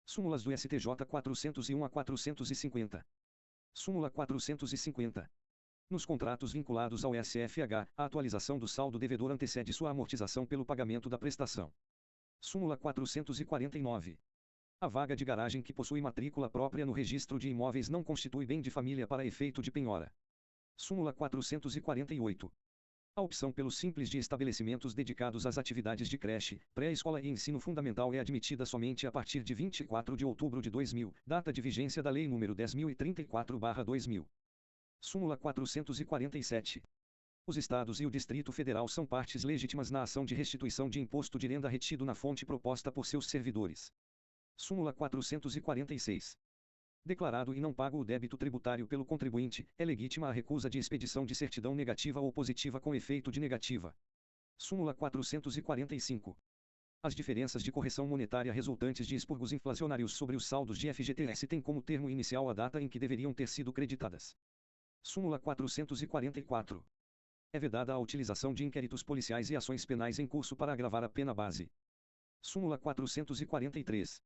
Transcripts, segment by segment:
Súmulas do STJ 401 a 450. Súmula 450. Nos contratos vinculados ao SFH, a atualização do saldo devedor antecede sua amortização pelo pagamento da prestação. Súmula 449. A vaga de garagem que possui matrícula própria no registro de imóveis não constitui bem de família para efeito de penhora. Súmula 448. A opção pelo Simples de estabelecimentos dedicados às atividades de creche, pré-escola e ensino fundamental é admitida somente a partir de 24 de outubro de 2000, data de vigência da Lei nº 10.034/2000. Súmula 447. Os Estados e o Distrito Federal são partes legítimas na ação de restituição de imposto de renda retido na fonte proposta por seus servidores. Súmula 446. Declarado e não pago o débito tributário pelo contribuinte, é legítima a recusa de expedição de certidão negativa ou positiva com efeito de negativa. Súmula 445. As diferenças de correção monetária resultantes de expurgos inflacionários sobre os saldos de FGTS têm como termo inicial a data em que deveriam ter sido creditadas. Súmula 444. É vedada a utilização de inquéritos policiais e ações penais em curso para agravar a pena base. Súmula 443.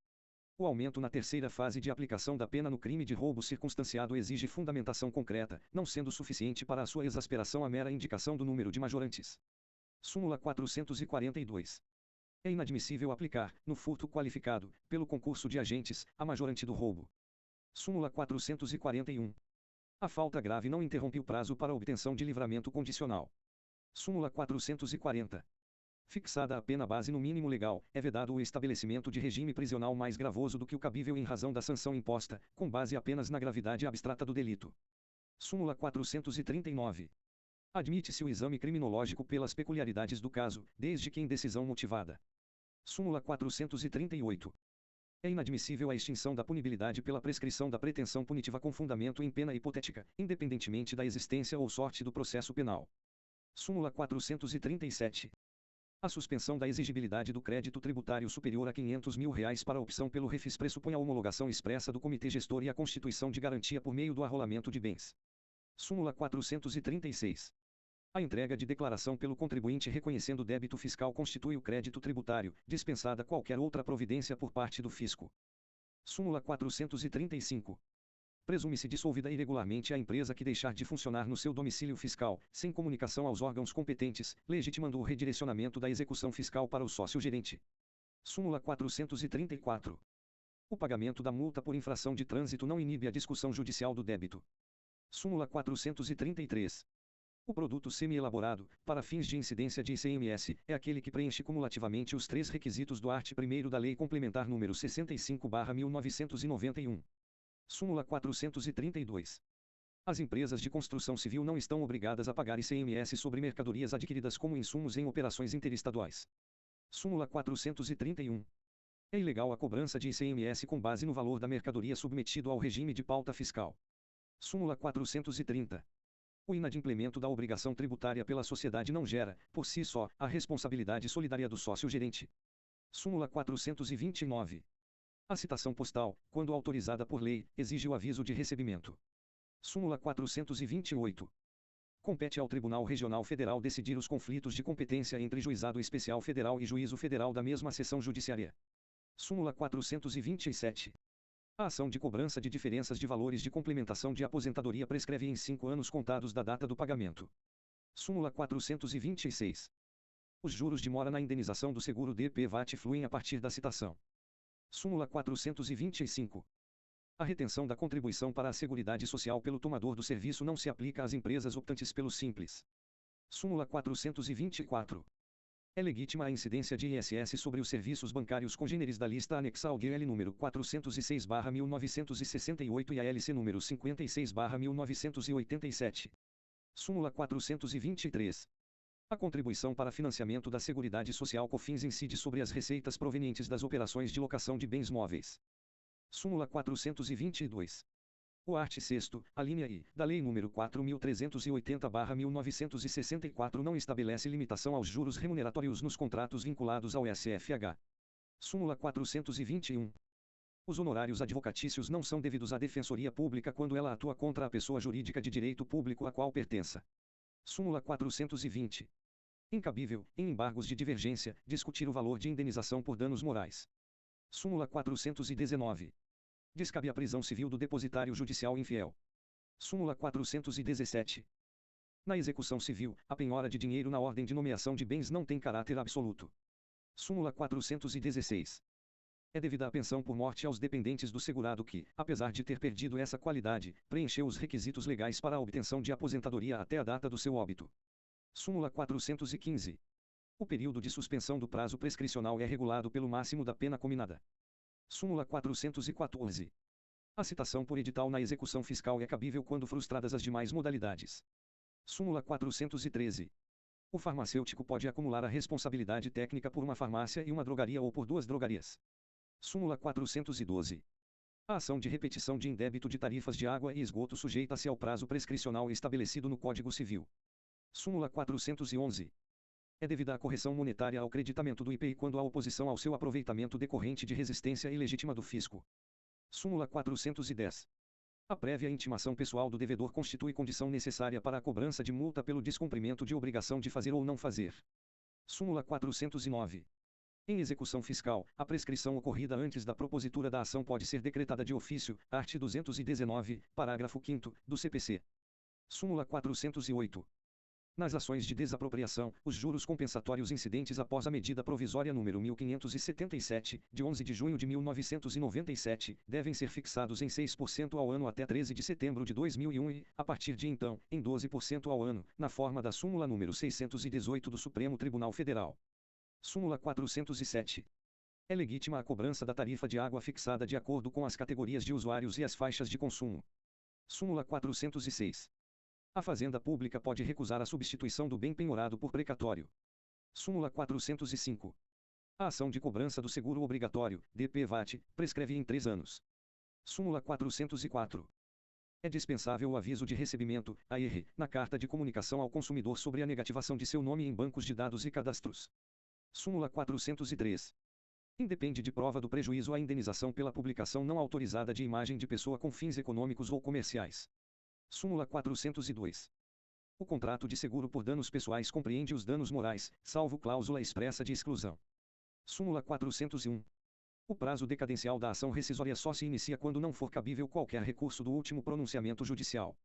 O aumento na terceira fase de aplicação da pena no crime de roubo circunstanciado exige fundamentação concreta, não sendo suficiente para a sua exasperação a mera indicação do número de majorantes. Súmula 442. É inadmissível aplicar, no furto qualificado, pelo concurso de agentes, a majorante do roubo. Súmula 441. A falta grave não interrompe o prazo para obtenção de livramento condicional. Súmula 440. Fixada a pena base no mínimo legal, é vedado o estabelecimento de regime prisional mais gravoso do que o cabível em razão da sanção imposta, com base apenas na gravidade abstrata do delito. Súmula 439. Admite-se o exame criminológico pelas peculiaridades do caso, desde que em decisão motivada. Súmula 438. É inadmissível a extinção da punibilidade pela prescrição da pretensão punitiva com fundamento em pena hipotética, independentemente da existência ou sorte do processo penal. Súmula 437. A suspensão da exigibilidade do crédito tributário superior a R$ 500 mil para a opção pelo refis pressupõe a homologação expressa do Comitê Gestor e a constituição de garantia por meio do arrolamento de bens. Súmula 436. A entrega de declaração pelo contribuinte reconhecendo débito fiscal constitui o crédito tributário, dispensada qualquer outra providência por parte do fisco. Súmula 435. Presume-se dissolvida irregularmente a empresa que deixar de funcionar no seu domicílio fiscal, sem comunicação aos órgãos competentes, legitimando o redirecionamento da execução fiscal para o sócio-gerente. Súmula 434. O pagamento da multa por infração de trânsito não inibe a discussão judicial do débito. Súmula 433. O produto semi-elaborado, para fins de incidência de ICMS, é aquele que preenche cumulativamente os 3 requisitos do art. 1º da Lei Complementar nº 65/1991. Súmula 432. As empresas de construção civil não estão obrigadas a pagar ICMS sobre mercadorias adquiridas como insumos em operações interestaduais. Súmula 431. É ilegal a cobrança de ICMS com base no valor da mercadoria submetido ao regime de pauta fiscal. Súmula 430. O inadimplemento da obrigação tributária pela sociedade não gera, por si só, a responsabilidade solidária do sócio-gerente. Súmula 429. A citação postal, quando autorizada por lei, exige o aviso de recebimento. Súmula 428. Compete ao Tribunal Regional Federal decidir os conflitos de competência entre Juizado Especial Federal e Juízo Federal da mesma seção judiciária. Súmula 427. A ação de cobrança de diferenças de valores de complementação de aposentadoria prescreve em 5 anos contados da data do pagamento. Súmula 426. Os juros de mora na indenização do seguro DP-VAT fluem a partir da citação. Súmula 425. A retenção da contribuição para a Seguridade Social pelo tomador do serviço não se aplica às empresas optantes pelo Simples. Súmula 424. É legítima a incidência de ISS sobre os serviços bancários congêneres da lista anexa ao GL número 406/1968 e a LC número 56/1987. Súmula 423. A contribuição para financiamento da Seguridade Social COFINS incide sobre as receitas provenientes das operações de locação de bens móveis. Súmula 422. O art. 6º, a linha I, da Lei nº 4.380/1964 não estabelece limitação aos juros remuneratórios nos contratos vinculados ao SFH. Súmula 421. Os honorários advocatícios não são devidos à Defensoria Pública quando ela atua contra a pessoa jurídica de direito público a qual pertença. Súmula 420. Incabível, em embargos de divergência, discutir o valor de indenização por danos morais. Súmula 419. Descabe a prisão civil do depositário judicial infiel. Súmula 417. Na execução civil, a penhora de dinheiro na ordem de nomeação de bens não tem caráter absoluto. Súmula 416. É devida a pensão por morte aos dependentes do segurado que, apesar de ter perdido essa qualidade, preencheu os requisitos legais para a obtenção de aposentadoria até a data do seu óbito. Súmula 415. O período de suspensão do prazo prescricional é regulado pelo máximo da pena cominada. Súmula 414. A citação por edital na execução fiscal é cabível quando frustradas as demais modalidades. Súmula 413. O farmacêutico pode acumular a responsabilidade técnica por uma farmácia e uma drogaria ou por duas drogarias. Súmula 412. A ação de repetição de indébito de tarifas de água e esgoto sujeita-se ao prazo prescricional estabelecido no Código Civil. Súmula 411. É devida a correção monetária ao creditamento do IPI quando há oposição ao seu aproveitamento decorrente de resistência ilegítima do fisco. Súmula 410. A prévia intimação pessoal do devedor constitui condição necessária para a cobrança de multa pelo descumprimento de obrigação de fazer ou não fazer. Súmula 409. Em execução fiscal, a prescrição ocorrida antes da propositura da ação pode ser decretada de ofício, art. 219, parágrafo 5º, do CPC. Súmula 408. Nas ações de desapropriação, os juros compensatórios incidentes após a medida provisória número 1577, de 11 de junho de 1997, devem ser fixados em 6% ao ano até 13 de setembro de 2001 e, a partir de então, em 12% ao ano, na forma da súmula número 618 do Supremo Tribunal Federal. Súmula 407. É legítima a cobrança da tarifa de água fixada de acordo com as categorias de usuários e as faixas de consumo. Súmula 406. A Fazenda Pública pode recusar a substituição do bem penhorado por precatório. Súmula 405. A ação de cobrança do seguro obrigatório, DPVAT, prescreve em 3 anos. Súmula 404. É dispensável o aviso de recebimento, AR, na carta de comunicação ao consumidor sobre a negativação de seu nome em bancos de dados e cadastros. Súmula 403. Independe de prova do prejuízo a indenização pela publicação não autorizada de imagem de pessoa com fins econômicos ou comerciais. Súmula 402. O contrato de seguro por danos pessoais compreende os danos morais, salvo cláusula expressa de exclusão. Súmula 401. O prazo decadencial da ação rescisória só se inicia quando não for cabível qualquer recurso do último pronunciamento judicial.